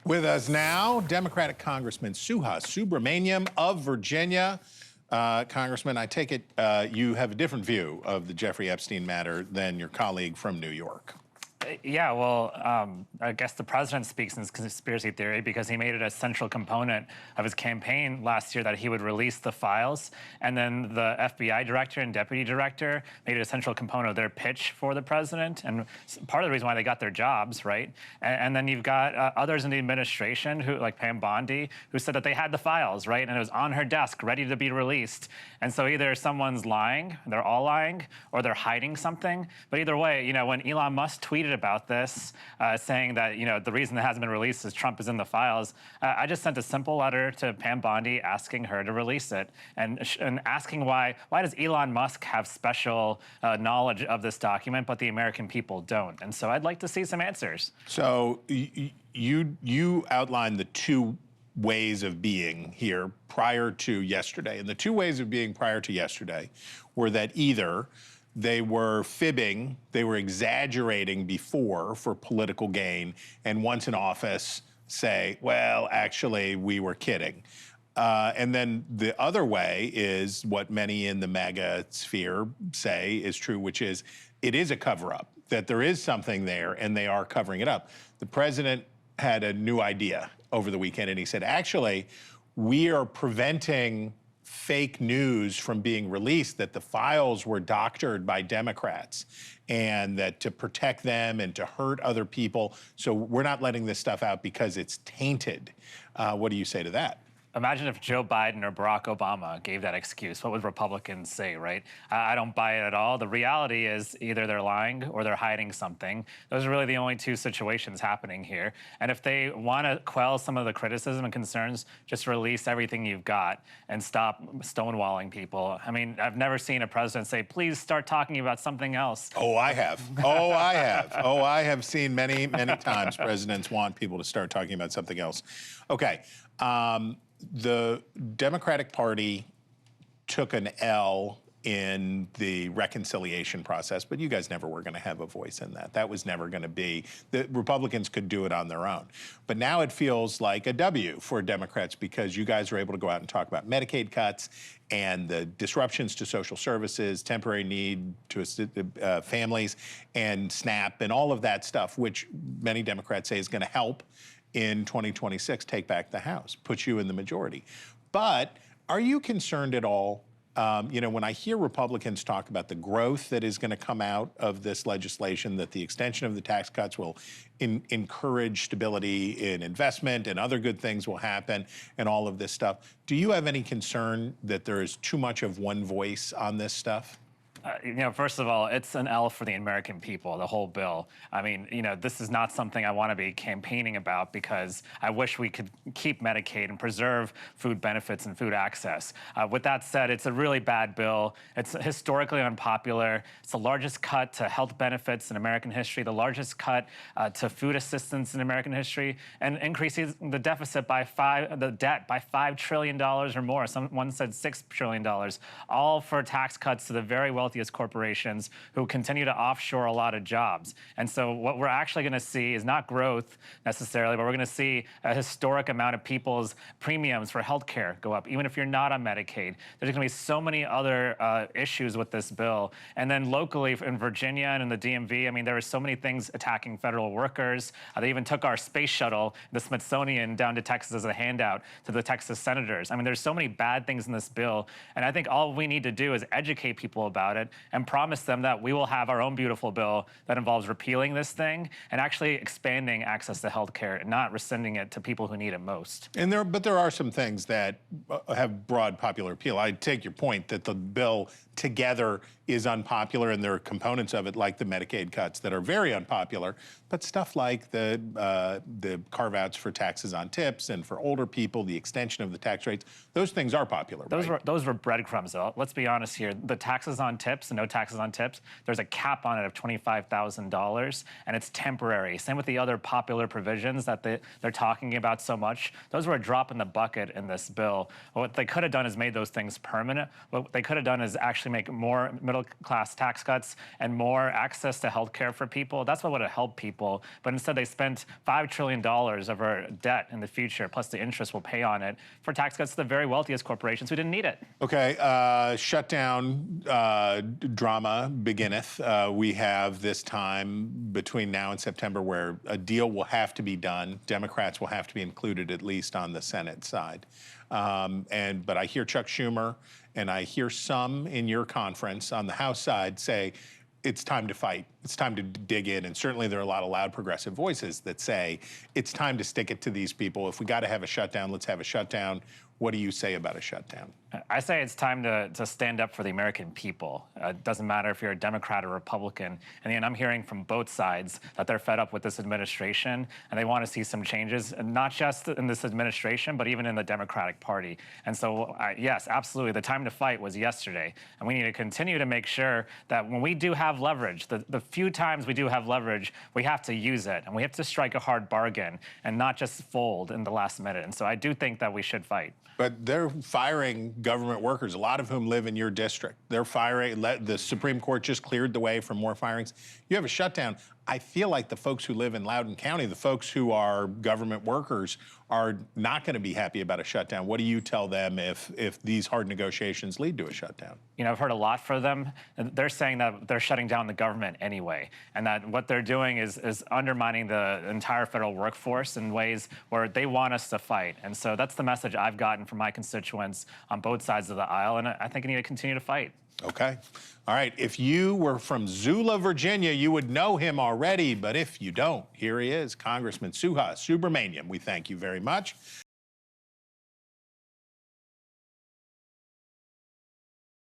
With us now, Democratic Congressman Suhas Subramanyam of Virginia. Congressman, I take it you have a different view of the Jeffrey Epstein matter than your colleague from New York. Yeah, well, I guess the president speaks in his conspiracy theory because he made it a central component of his campaign last year that he would release the files. And then the FBI director and deputy director made it a central component of their pitch for the president. And part of the reason why they got their jobs, right? And then you've got others in the administration, who, like Pam Bondi, who said that they had the files, right? And it was on her desk, ready to be released. And so either someone's lying, they're all lying, or they're hiding something. But either way, you know, when Elon Musk tweeted about this, saying that, you know, the reason it hasn't been released is Trump is in the files. I just sent a simple letter to Pam Bondi asking her to release it and asking why does Elon Musk have special knowledge of this document, but the American people don't? And so I'd like to see some answers. So you outlined the two ways of being here prior to yesterday. And the two ways of being prior to yesterday were that either they were fibbing, they were exaggerating before for political gain, and once in office say, well, actually, we were kidding. And then the other way is what many in the MAGA sphere say is true, which is it is a cover-up, that there is something there and they are covering it up. The president had a new idea over the weekend, and he said, actually, we are preventing fake news from being released, that the files were doctored by Democrats and that to protect them and to hurt other people. So we're not letting this stuff out because it's tainted. What do you say to that? Imagine if Joe Biden or Barack Obama gave that excuse. What would Republicans say, right? I don't buy it at all. The reality is either they're lying or they're hiding something. Those are really the only two situations happening here. And if they want to quell some of the criticism and concerns, just release everything you've got and stop stonewalling people. I mean, I've never seen a president say, please start talking about something else. Oh, I have. Oh, I have. Oh, I have seen many, many times presidents want people to start talking about something else. Okay. The Democratic Party took an L in the reconciliation process, but you guys never were going to have a voice in that. That was never going to be. The Republicans could do it on their own. But now it feels like a W for Democrats because you guys are able to go out and talk about Medicaid cuts and the disruptions to social services, temporary need to assist families, and SNAP, and all of that stuff, which many Democrats say is going to help in 2026 take back the House, put you in the majority. But are you concerned at all? You know, when I hear Republicans talk about the growth that is going to come out of this legislation, that the extension of the tax cuts will encourage stability in investment and other good things will happen and all of this stuff, do you have any concern that there is too much of one voice on this stuff? You know, first of all, it's an L for the American people, the whole bill. I mean, you know, this is not something I want to be campaigning about because I wish we could keep Medicaid and preserve food benefits and food access. With that said, it's a really bad bill. It's historically unpopular. It's the largest cut to health benefits in American history, the largest cut to food assistance in American history, and increases the deficit by the debt by $5 trillion or more. Someone said $6 trillion, all for tax cuts to the very wealthy corporations who continue to offshore a lot of jobs. And so what we're actually going to see is not growth necessarily, but we're going to see a historic amount of people's premiums for healthcare go up, even if you're not on Medicaid. There's going to be so many other issues with this bill. And then locally in Virginia and in the DMV, I mean, there are so many things attacking federal workers. They even took our space shuttle, the Smithsonian, down to Texas as a handout to the Texas senators. I mean, there's so many bad things in this bill. And I think all we need to do is educate people about it and promise them that we will have our own beautiful bill that involves repealing this thing and actually expanding access to health care and not rescinding it to people who need it most. But there are some things that have broad popular appeal. I take your point that the bill together is unpopular, and there are components of it like the Medicaid cuts that are very unpopular, but stuff like the carve-outs for taxes on tips and for older people, the extension of the tax rates, those things are popular, right? Those were breadcrumbs, though. Let's be honest here. The taxes on tips and no taxes on tips, there's a cap on it of $25,000, and it's temporary. Same with the other popular provisions that they're talking about so much. Those were a drop in the bucket in this bill. What they could have done is made those things permanent. What they could have done is actually make more middle middle class tax cuts and more access to health care for people. That's what would have helped people. But instead, they spent $5 trillion of our debt in the future, plus the interest we'll pay on it, for tax cuts to the very wealthiest corporations who didn't need it. Okay, shutdown drama beginneth. We have this time between now and September where a deal will have to be done. Democrats will have to be included, at least on the Senate side. But I hear Chuck Schumer and I hear some in your conference on the House side say it's time to fight. It's time to dig in. And certainly there are a lot of loud progressive voices that say it's time to stick it to these people. If we got to have a shutdown, let's have a shutdown. What do you say about a shutdown? I say it's time to stand up for the American people. It doesn't matter if you're a Democrat or Republican. And I'm hearing from both sides that they're fed up with this administration and they want to see some changes, and not just in this administration, but even in the Democratic Party. And so, yes, absolutely, the time to fight was yesterday. And we need to continue to make sure that when we do have leverage, the few times we do have leverage, we have to use it. And we have to strike a hard bargain and not just fold in the last minute. And so I do think that we should fight. But they're firing government workers, a lot of whom live in your district. They're firing, the Supreme Court just cleared the way for more firings. You have a shutdown. I feel like the folks who live in Loudoun County, the folks who are government workers, are not going to be happy about a shutdown. What do you tell them if these hard negotiations lead to a shutdown? I've heard a lot from them. They're saying that they're shutting down the government anyway, and that what they're doing is undermining the entire federal workforce in ways where they want us to fight. And so that's the message I've gotten from my constituents on both sides of the aisle, and I think we need to continue to fight. Okay. All right. If you were from Zula, Virginia, you would know him already. But if you don't, here he is, Congressman Suhas Subramanyam. We thank you very much.